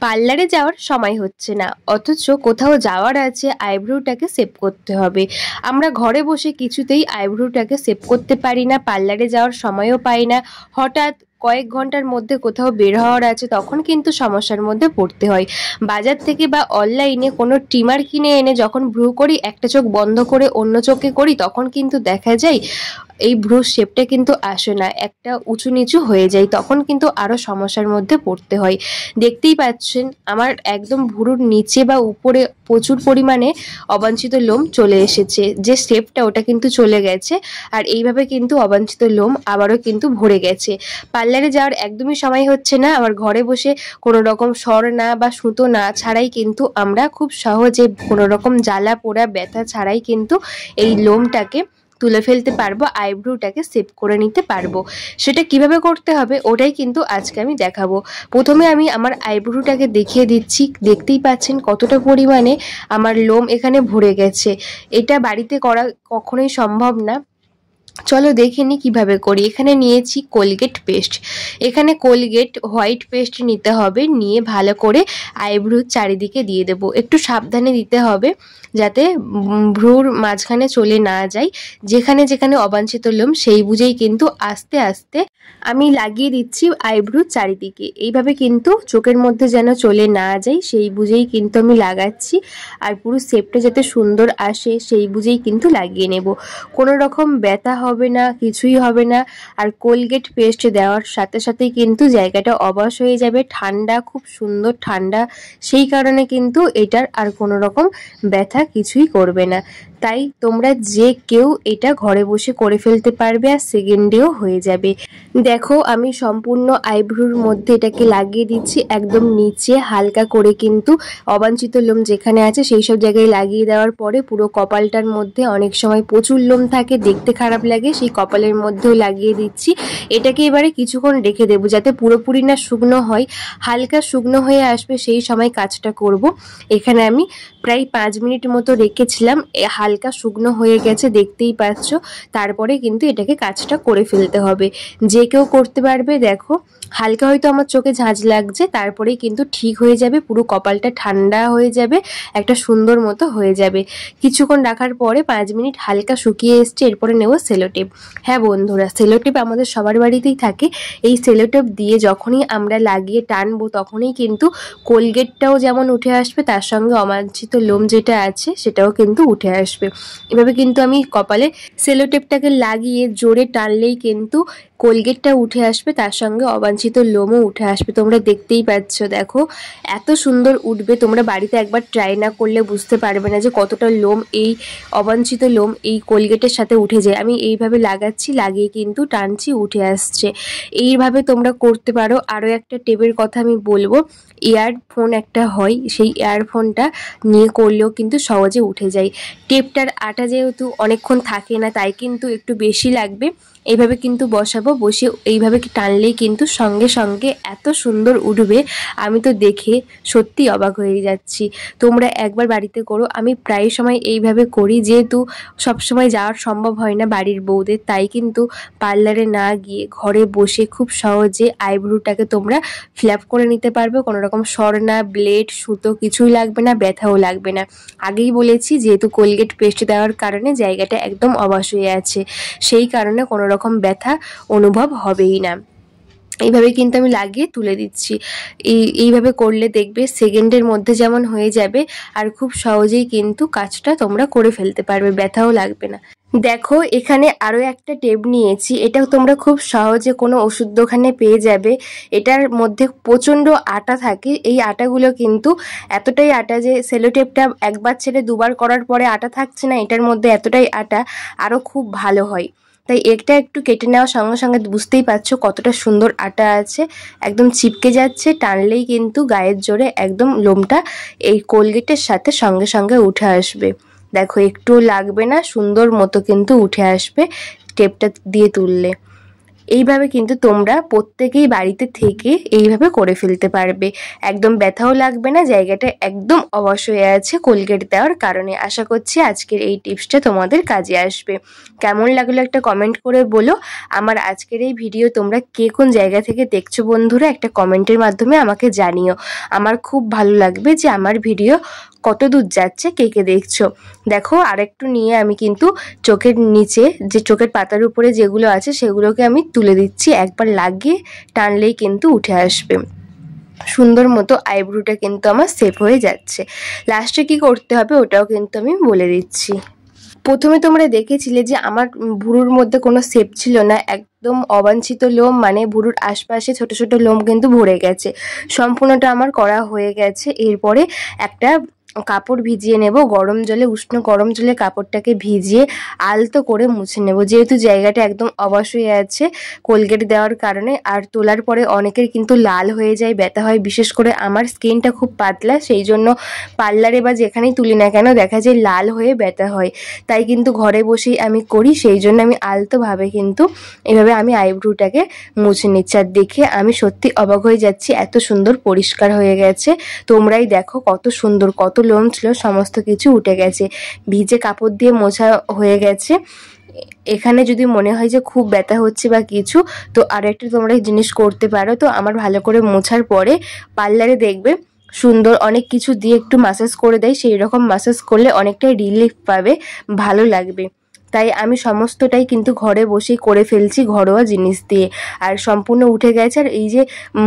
পার্লারে যাওয়ার সময় হচ্ছে না, অথচ কোথাও যাওয়ার আছে, আইব্রোটাকে সেভ করতে হবে। আমরা ঘরে বসে কিছুতেই আইব্রোটাকে সেভ করতে পারি না, পার্লারে যাওয়ার সময়ও পাই না। হঠাৎ কয়েক ঘন্টার মধ্যে কোথাও বের হওয়ার আছে, তখন কিন্তু সমস্যার মধ্যে পড়তে হয়। বাজার থেকে বা অনলাইনে কোনো ট্রিমার কিনে এনে যখন ভ্রু করি, একটা চোখ বন্ধ করে অন্য চোখে করি, তখন কিন্তু দেখা যায় এই ভ্রুর শেপটা কিন্তু আসে না, একটা উঁচু নিচু হয়ে যায়। তখন কিন্তু আরো সমস্যার মধ্যে পড়তে হয়। দেখতেই পাচ্ছেন আমার একদম ভ্রুর নিচে বা উপরে প্রচুর পরিমাণে অবাঞ্ছিত লোম চলে এসেছে, যে শেপটা ওটা কিন্তু চলে গেছে। আর এইভাবে কিন্তু অবাঞ্ছিত লোম আবারও কিন্তু ভরে গেছে। পার্লারে যাওয়ার একদমই সময় হচ্ছে না। আবার ঘরে বসে কোনো রকম সর না বা সুতো না ছাড়াই কিন্তু আমরা খুব সহজে কোনো রকম জ্বালা পোড়া ব্যথা ছাড়াই কিন্তু এই লোমটাকে তুলে ফেলতে পারবো, আইব্রোটাকে সেভ করে নিতে পারবো। সেটা কিভাবে করতে হবে ওটাই কিন্তু আজকে আমি দেখাবো। প্রথমে আমি আমার আইব্রোটাকে দেখিয়ে দিচ্ছি। দেখতেই পাচ্ছেন কতটা পরিমাণে আমার লোম এখানে ভরে গেছে। এটা বাড়িতে করা কখনোই সম্ভব না। চলো দেখে নি কিভাবে করি। এখানে নিয়েছি কোলগেট পেস্ট। এখানে কোলগেট হোয়াইট পেস্ট নিতে হবে, নিয়ে ভালো করে আইব্রোর চারিদিকে দিয়ে দেব। একটু সাবধানে দিতে হবে যাতে ভ্রুর মাঝখানে চলে না যায়। যেখানে যেখানে অবাঞ্ছিত লোম সেই বুঝেই কিন্তু আস্তে আস্তে আমি লাগিয়ে দিচ্ছি আইব্রোর চারিদিকে। এইভাবে কিন্তু চোখের মধ্যে যেন চলে না যায় সেই বুঝেই কিন্তু আমি লাগাচ্ছি। আর পুরো শেপটা যাতে সুন্দর আসে সেই বুঝেই কিন্তু লাগিয়ে নেব। কোনো রকম ব্যথা হবে না, কিছুই হবে না। আর কোলগেট পেস্ট দেওয়ার সাথে সাথেই কিন্তু জায়গাটা অবশ হয়ে যাবে, ঠান্ডা, খুব সুন্দর ঠান্ডা। সেই কারণে কিন্তু এটার আর কোনো রকম ব্যথা কিছুই করবে না। তাই তোমরা যে কেউ এটা ঘরে বসে করে ফেলতে পারবে, আর সেকেন্ডেও হয়ে যাবে। দেখো আমি সম্পূর্ণ আইব্রোর মধ্যে এটাকে লাগিয়ে দিচ্ছি, একদম নিচে হালকা করে কিন্তু অবাঞ্ছিত লোম যেখানে আছে সেই সব জায়গায় লাগিয়ে দেওয়ার পরে পুরো কপালটার মধ্যে অনেক সময় প্রচুর লোম থাকে, দেখতে খারাপ লাগে, সেই কপালের মধ্যেও লাগিয়ে দিচ্ছি। এটাকে এবারে কিছুক্ষণ রেখে দেবো যাতে পুরোপুরি না শুকনো হয়, হালকা শুকনো হয়ে আসবে সেই সময় কাজটা করব। এখানে আমি প্রায় 5 মিনিট মতো রেখেছিলাম, হালকা শুকনো হয়ে গেছে দেখতেই পাচ্ছ। তারপরে কিন্তু এটাকে কাজটা করে ফেলতে হবে। যে কেউ করতে পারবে। দেখো হালকা হয়তো আমার চোখে ঝাঁঝ লাগছে, তারপরেই কিন্তু ঠিক হয়ে যাবে, পুরো কপালটা ঠান্ডা হয়ে যাবে, একটা সুন্দর মতো হয়ে যাবে। কিছুক্ষণ রাখার পরে 5 মিনিট হালকা শুকিয়ে এসছে, এরপরে নেব সেলোটেপ। হ্যাঁ বন্ধুরা, সেলোটেপ আমাদের সবার বাড়িতেই থাকে। এই সেলোটেপ দিয়ে যখনই আমরা লাগিয়ে টানবো তখনই কিন্তু কোলগেটটাও যেমন উঠে আসবে, তার সঙ্গে অবাঞ্ছিত লোম যেটা আছে সেটাও কিন্তু উঠে আসবে। এভাবে কিন্তু আমি কপালে সেলোটেপটাকে লাগিয়ে জোরে টানলেই কিন্তু কোলগেটটা উঠে আসবে, তার সঙ্গে অবাঞ্ছিত লোমও উঠে আসবে। তোমরা দেখতেই পাচ্ছ, দেখো এত সুন্দর উঠবে। তোমরা বাড়িতে একবার ট্রাই না করলে বুঝতে পারবে না যে কতটা লোম, এই অবাঞ্ছিত লোম এই কোলগেটের সাথে উঠে যায়। আমি এইভাবে লাগাচ্ছি, লাগিয়ে কিন্তু টানছি, উঠে আসছে। এইভাবে তোমরা করতে পারো। আরও একটা টেপের কথা আমি বলবো, ইয়ারফোন একটা হয়, সেই ইয়ারফোনটা নিয়ে করলেও কিন্তু সহজে উঠে যায়। টেপটার আটা যেহেতু অনেকক্ষণ থাকে না, তাই কিন্তু একটু বেশি লাগবে। এইভাবে কিন্তু বসাবো, বসে এইভাবে টানলেই কিন্তু সঙ্গে সঙ্গে এত সুন্দর উঠবে, আমি তো দেখে সত্যি অবাক হয়ে যাচ্ছি। তোমরা একবার বাড়িতে করো। আমি প্রায় সময় এইভাবে করি, যেহেতু সবসময় যাওয়ার সম্ভব হয় না বাড়ির বউদের, তাই কিন্তু পার্লারে না গিয়ে ঘরে বসে খুব সহজে আইব্রোটাকে তোমরা ফিল আপ করে নিতে পারবে। কোনো রকম সরনা, ব্লেড, সুতো কিছুই লাগবে না, ব্যথাও লাগবে না। আগেই বলেছি যেহেতু কোলগেট পেস্ট দেওয়ার কারণে জায়গাটা একদম অবশ হয়ে আছে, সেই কারণে কোনো রকম ব্যথা অনুভব হবেই না। এইভাবে কিন্তু আমি লাগিয়ে তুলে দিচ্ছি। এইভাবে করলে দেখবে সেকেন্ডের মধ্যে যেমন হয়ে যাবে, আর খুব সহজেই কিন্তু কাজটা তোমরা করে ফেলতে পারবে, ব্যথাও লাগবে না। দেখো এখানে আরও একটা টেপ নিয়েছি, এটাও তোমরা খুব সহজে কোনো ওষুধ দোকানে পেয়ে যাবে। এটার মধ্যে প্রচণ্ড আটা থাকে। এই আটাগুলো কিন্তু এতটাই আটা যে সেলোটেপটা একবার ছেড়ে দুবার করার পরে আটা থাকছে না, এটার মধ্যে এতটাই আটা আরও খুব ভালো হয়। তাই এটা একটু কেটে নেওয়ার সঙ্গে সঙ্গে বুঝতেই পারছো কতটা সুন্দর আটা আছে, একদম চিপকে যাচ্ছে, টানলেই কিন্তু গায়ের জোরে একদম লোমটা এই কোলগেটের সাথে সঙ্গে সঙ্গে উঠে আসবে। দেখো একটু লাগবে না, সুন্দর মতো কিন্তু উঠে আসবে টেপটা দিয়ে তুললে। এইভাবে কিন্তু তোমরা প্রত্যেকেই বাড়িতে থেকে এইভাবে করে ফেলতে পারবে। একদম ব্যথাও লাগবে না, জায়গাটা একদম অবশ হয়ে আছে কোলগেট দেওয়ার কারণে। আশা করছি আজকের এই টিপসটা তোমাদের কাজে আসবে। কেমন লাগলো একটা কমেন্ট করে বলো। আমার আজকের এই ভিডিও তোমরা কে কোন জায়গা থেকে দেখছো বন্ধুরা, একটা কমেন্টের মাধ্যমে আমাকে জানিও। আমার খুব ভালো লাগবে যে আমার ভিডিও কত দূর যাচ্ছে, কে কে দেখছো। দেখো আরেকটু নিয়ে আমি কিন্তু চোখের নিচে যে চোখের পাতার উপরে যেগুলো আছে সেগুলোকে আমি তুলে দিচ্ছি। একবার লাগিয়ে টানলেই কিন্তু উঠে আসবে। সুন্দর মতো আইব্রোটা কিন্তু আমার সেভ হয়ে যাচ্ছে। লাস্টে কি করতে হবে ওটাও কিন্তু আমি বলে দিচ্ছি। প্রথমে তোমরা দেখেছিলে যে আমার ভুরুর মধ্যে কোনো শেপ ছিল না, একদম অবাঞ্ছিত লোম, মানে ভুরুর আশপাশে ছোট ছোট লোম কিন্তু ভরে গেছে। সম্পূর্ণটা আমার করা হয়ে গেছে। এরপরে একটা কাপড় ভিজিয়ে নেব গরম জলে, উষ্ণ গরম জলে কাপড়টাকে ভিজিয়ে আলতো করে মুছে নেব। যেহেতু জায়গাটা একদম অবশ হয়ে আছে কোলগেট দেওয়ার কারণে, আর তোলার পরে অনেকের কিন্তু লাল হয়ে যায়, ব্যথা হয়। বিশেষ করে আমার স্কিনটা খুব পাতলা, সেই জন্য পার্লারে বা যেখানেই তুলি না কেন দেখা যায় লাল হয়ে ব্যথা হয়। তাই কিন্তু ঘরে বসেই আমি করি, সেই জন্য আমি আলতোভাবে কিন্তু এভাবে আমি আইব্রোটাকে মুছে নিচ্ছি। আর দেখে আমি সত্যি অবাক হয়ে যাচ্ছি, এত সুন্দর পরিষ্কার হয়ে গেছে। তোমরাই দেখো কত সুন্দর, কত লোম ছিল সমস্ত কিছু উঠে গেছে। ভিজে কাপড় দিয়ে মোছা হয়ে গেছে। এখানে যদি মনে হয় যে খুব ব্যথা হচ্ছে বা কিছু, তো আরেকটা তোমরা জিনিস করতে পারো। তো আমার ভালো করে মোছার পরে পার্লারে দেখবে সুন্দর অনেক কিছু দিয়ে একটু মাসাজ করে দেয়, সেই রকম মাসাজ করলে অনেকটাই রিলিফ পাবে, ভালো লাগবে। তাই আমি সমস্তটাই কিন্তু ঘরে বসেই করে ফেলছি ঘরোয়া জিনিস দিয়ে। আর সম্পূর্ণ উঠে গেছে। আর এই যে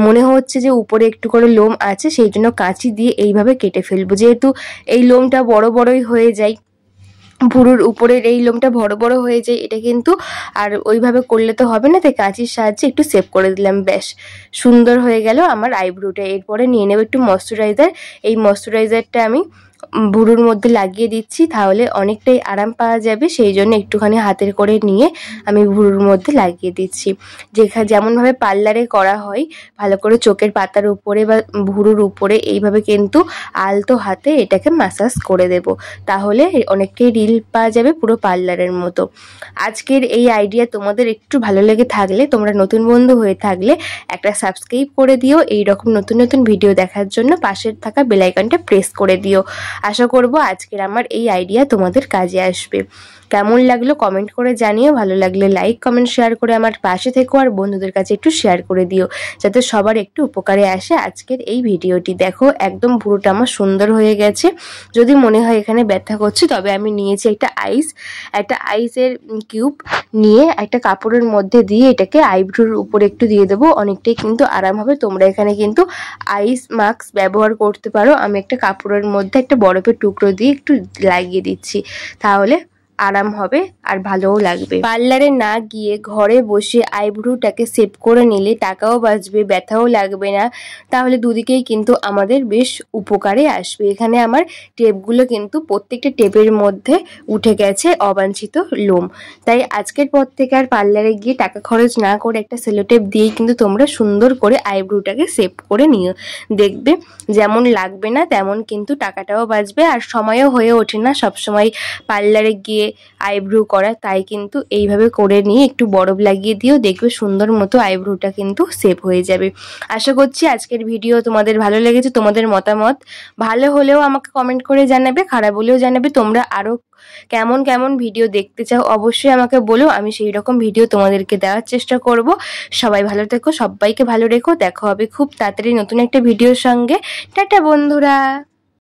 মনে হচ্ছে যে উপরে একটু করে লোম আছে, সেই জন্য কাঁচি দিয়ে এইভাবে কেটে ফেলবো। যেহেতু এই লোমটা বড় বড়ই হয়ে যায়, ভুরুর উপরের এই লোমটা বড় বড় হয়ে যায়, এটা কিন্তু আর ওইভাবে করলে তো হবে না, তাই কাঁচির সাহায্যে একটু সেভ করে দিলাম। ব্যাস সুন্দর হয়ে গেল আমার আইব্রোটা। এরপরে নিয়ে নেব একটু ময়শ্চারাইজার। এই ময়শ্চারাইজারটা আমি ভুরুর মধ্যে লাগিয়ে দিচ্ছি, তাহলে অনেকটাই আরাম পাওয়া যাবে। সেই জন্য একটুখানি হাতের করে নিয়ে আমি ভুরুর মধ্যে লাগিয়ে দিচ্ছি। যেমনভাবে পার্লারে করা হয়, ভালো করে চোখের পাতার উপরে বা ভুরুর উপরে এইভাবে কিন্তু আলতো হাতে এটাকে ম্যাসাজ করে দেব, তাহলে অনেকটাই রিলিফ পাওয়া যাবে পুরো পার্লারের মতো। আজকের এই আইডিয়া তোমাদের একটু ভালো লেগে থাকলে, তোমরা নতুন বন্ধু হয়ে থাকলে একটা সাবস্ক্রাইব করে দিও। এই রকম নতুন নতুন ভিডিও দেখার জন্য পাশের থাকা বেল আইকনটা প্রেস করে দিও। আশা করব আজকের আমার এই আইডিয়া তোমাদের কাজে আসবে। কেমন লাগলো কমেন্ট করে জানিও। ভালো লাগলে লাইক কমেন্ট শেয়ার করে আমার পাশে থেকো, আর বন্ধুদের কাছে একটু শেয়ার করে দিও, যাতে সবার একটু উপকারে আসে আজকের এই ভিডিওটি। দেখো একদম পুরোটা আমার সুন্দর হয়ে গেছে। যদি মনে হয় এখানে ব্যথা করছে, তবে আমি নিয়েছি একটা আইসের কিউব নিয়ে একটা কাপড়ের মধ্যে দিয়ে এটাকে আইব্রোর উপরে একটু দিয়ে দেবো, অনেকটাই কিন্তু আরাম হবে। তোমরা এখানে কিন্তু আইস মাস্ক ব্যবহার করতে পারো। আমি একটা কাপড়ের মধ্যে একটা বরফের টুকরো দিয়ে একটু লাগিয়ে দিচ্ছি, তাহলে আরাম হবে আর ভালোও লাগবে। পার্লারে না গিয়ে ঘরে বসে আইব্রোটাকে সেভ করে নিলে টাকাও বাঁচবে, ব্যথাও লাগবে না, তাহলে দুদিকেই কিন্তু আমাদের বেশ উপকারে আসবে। এখানে আমার টেপগুলো কিন্তু প্রত্যেকটা টেপের মধ্যে উঠে গেছে অবাঞ্ছিত লোম। তাই আজকের পর থেকে আর পার্লারে গিয়ে টাকা খরচ না করে একটা সেলো টেপ দিয়েই কিন্তু তোমরা সুন্দর করে আইব্রোটাকে সেভ করে নিও। দেখবে যেমন লাগবে না তেমন কিন্তু টাকাটাও বাঁচবে, আর সময়ও হয়ে ওঠে না সবসময় পার্লারে গিয়ে আইব্রো করা। তাই কিন্তু এইভাবে করে নিয়ে একটু বরফ লাগিয়ে দিও, দেখবে সুন্দর মতো আইব্রোটা কিন্তু সেভ হয়ে যাবে। আশা করছি আজকের ভিডিও তোমাদের ভালো লেগেছে। তোমাদের মতামত ভালো হলেও আমাকে কমেন্ট করে জানাবে, খারাপ হলেও জানাবে। তোমরা আরও কেমন কেমন ভিডিও দেখতে চাও অবশ্যই আমাকে বলো, আমি সেই রকম ভিডিও তোমাদেরকে দেওয়ার চেষ্টা করব। সবাই ভালো থেকো, সবাইকে ভালো রেখো। দেখা হবে খুব তাড়াতাড়ি নতুন একটা ভিডিওর সঙ্গে। টাটা বন্ধুরা।